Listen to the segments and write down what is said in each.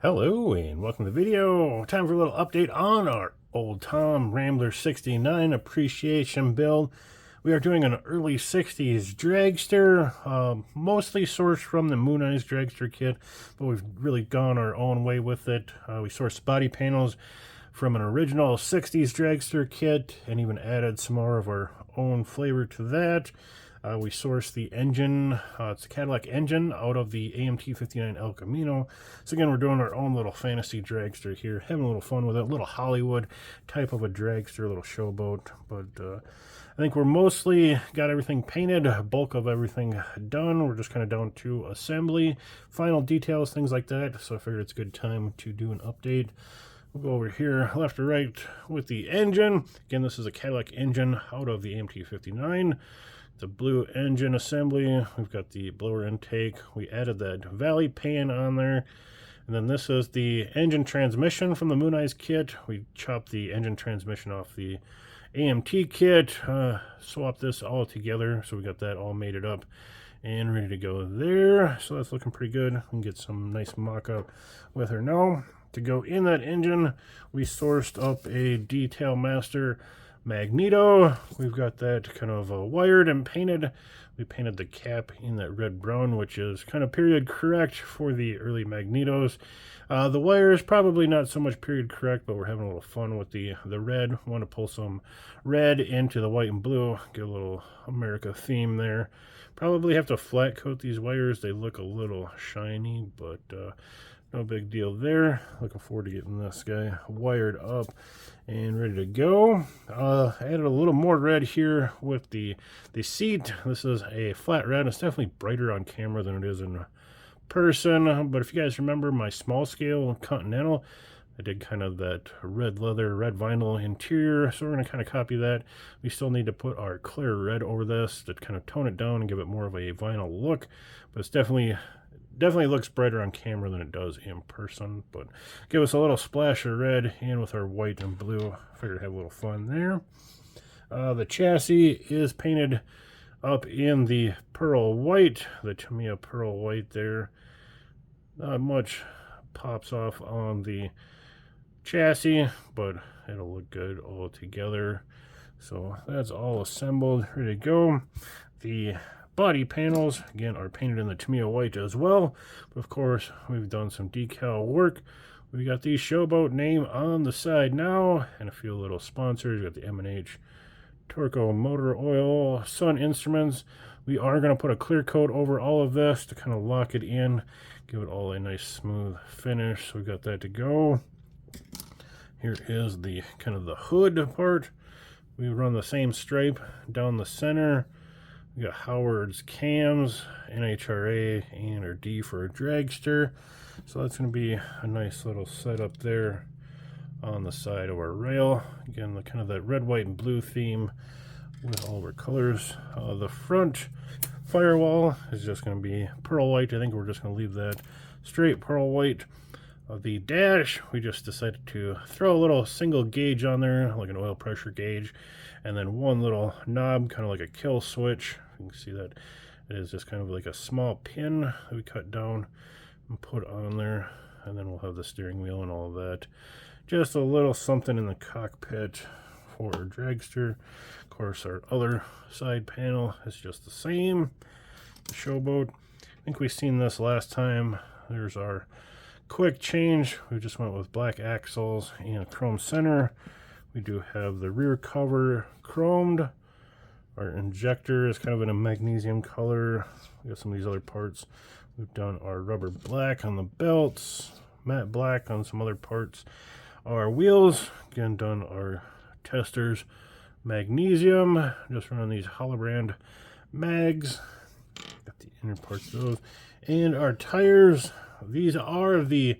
Hello and welcome to the video. Time for a little update on our old Tom Rambler 69 appreciation build. We are doing an early 60s dragster, mostly sourced from the Moon Eyes dragster kit, but we've really gone our own way with it. We sourced body panels from an original 60s dragster kit and even added some more of our own flavor to that. We sourced the engine, it's a Cadillac engine, out of the AMT 59 El Camino. So again, we're doing our own little fantasy dragster here, having a little fun with it, a little Hollywood type of a dragster, a little showboat. But I think we're mostly got everything painted, bulk of everything done. We're just kind of down to assembly, final details, things like that. So I figured it's a good time to do an update. We'll go over here left to right with the engine. Again, this is a Cadillac engine out of the AMT 59. The blue engine assembly. We've got the blower intake. We added that valley pan on there. And then this is the engine transmission from the Moon Eyes kit. We chopped the engine transmission off the AMT kit, swapped this all together. So we got that all mated up and ready to go there. So that's looking pretty good. We can get some nice mock-up with her now. To go in that engine, we sourced up a Detail Master magneto. We've got that kind of wired and painted. We painted the cap in that red brown, which is kind of period correct for the early magnetos. The wire is probably not so much period correct, but we're having a little fun with the red. Want to pull some red into the white and blue, get a little America theme there. Probably have to flat coat these wires. They look a little shiny, but no big deal there. Looking forward to getting this guy wired up and ready to go. Added a little more red here with the seat. This is a flat red. It's definitely brighter on camera than it is in person. But if you guys remember my small scale Continental, I did kind of that red leather, red vinyl interior. So we're going to kind of copy that. We still need to put our clear red over this to kind of tone it down and give it more of a vinyl look. But it's definitely looks brighter on camera than it does in person, but give us a little splash of red in with our white and blue. Figured have a little fun there. The chassis is painted up in the pearl white, the Tamiya pearl white there. Not much pops off on the chassis, but it'll look good all together. So that's all assembled, ready to go. The body panels, again, are painted in the Tamiya white as well. But of course, we've done some decal work. We got the Showboat name on the side now, and a few little sponsors. We got the M&H Turco Motor Oil, Sun Instruments. We are going to put a clear coat over all of this to kind of lock it in, give it all a nice smooth finish. So we got that to go. Here is the kind of the hood part. We run the same stripe down the center. We got Howard's cams, NHRA, and our D for a dragster. So that's going to be a nice little setup there on the side of our rail. Again, the kind of that red, white, and blue theme with all of our colors. The front firewall is just going to be pearl white. I think we're just going to leave that straight pearl white. The dash, we just decided to throw a little single gauge on there, like an oil pressure gauge, and then one little knob, kind of like a kill switch. You can see that it is just kind of like a small pin that we cut down and put on there, and then we'll have the steering wheel and all of that. Just a little something in the cockpit for our dragster. Of course, our other side panel is just the same. The Showboat, I think we've seen this last time. There's our quick change. We just went with black axles and chrome center. We do have the rear cover chromed. Our injector is kind of in a magnesium color. We got some of these other parts. We've done our rubber black on the belts, matte black on some other parts. Our wheels, again, done our testers, magnesium. Just running these Holobrand mags. Got the inner parts of those. And our tires, these are the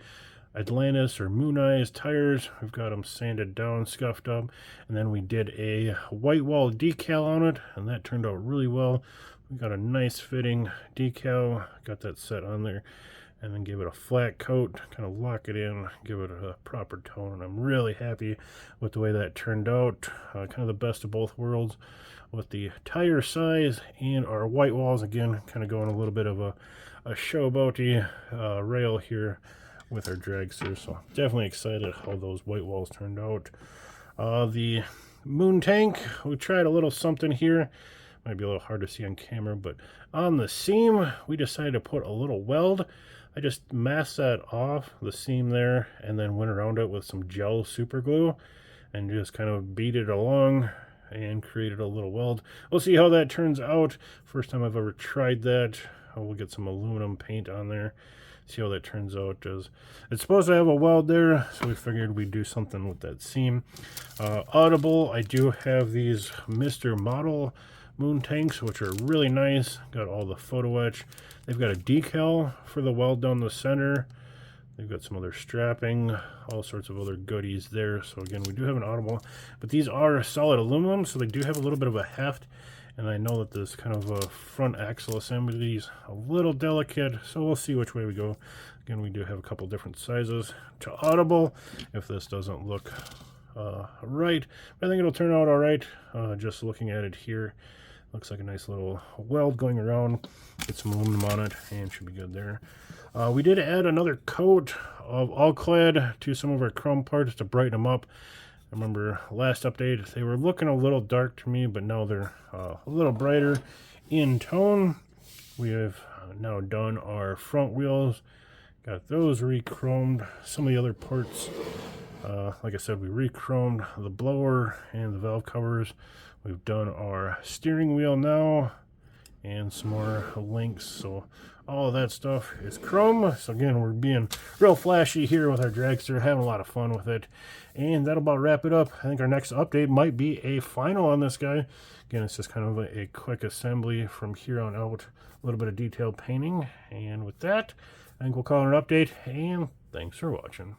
Atlantis or Moon Eyes tires. We've got them sanded down, scuffed up, and then we did a white wall decal on it, and that turned out really well. We got a nice fitting decal, got that set on there, and then give it a flat coat, kind of lock it in, give it a proper tone, and I'm really happy with the way that turned out. Kind of the best of both worlds with the tire size and our white walls, again, kind of going a little bit of a showboaty rail here with our dragster. So definitely excited how those white walls turned out. The moon tank, we tried a little something here. Might be a little hard to see on camera, but on the seam, we decided to put a little weld. I just masked that off, the seam there, and then went around it with some gel super glue and just kind of beat it along and created a little weld. We'll see how that turns out. First time I've ever tried that. We'll get some aluminum paint on there, see how that turns out. It's supposed to have a weld there, so we figured we'd do something with that seam. Audible, I do have these Mr. Model moon tanks, which are really nice. Got all the photo etch. They've got a decal for the weld down the center. They've got some other strapping, all sorts of other goodies there. So again, we do have an Audible, but these are solid aluminum, so they do have a little bit of a heft. And I know that this kind of a front axle assembly is a little delicate, so we'll see which way we go. Again, we do have a couple different sizes to Audible if this doesn't look right. But I think it'll turn out all right. Just looking at it here, looks like a nice little weld going around. Get some aluminum on it and should be good there. We did add another coat of all-clad to some of our chrome parts to brighten them up. I remember last update, they were looking a little dark to me, but now they're a little brighter in tone. We have now done our front wheels, got those re-chromed. Some of the other parts, like I said, we re-chromed the blower and the valve covers. We've done our steering wheel now and some more links. So all of that stuff is chrome. So again, we're being real flashy here with our dragster, having a lot of fun with it. And that'll about wrap it up. I think our next update might be a final on this guy. Again, it's just kind of a quick assembly from here on out. A little bit of detailed painting. And with that, I think we'll call it an update. And thanks for watching.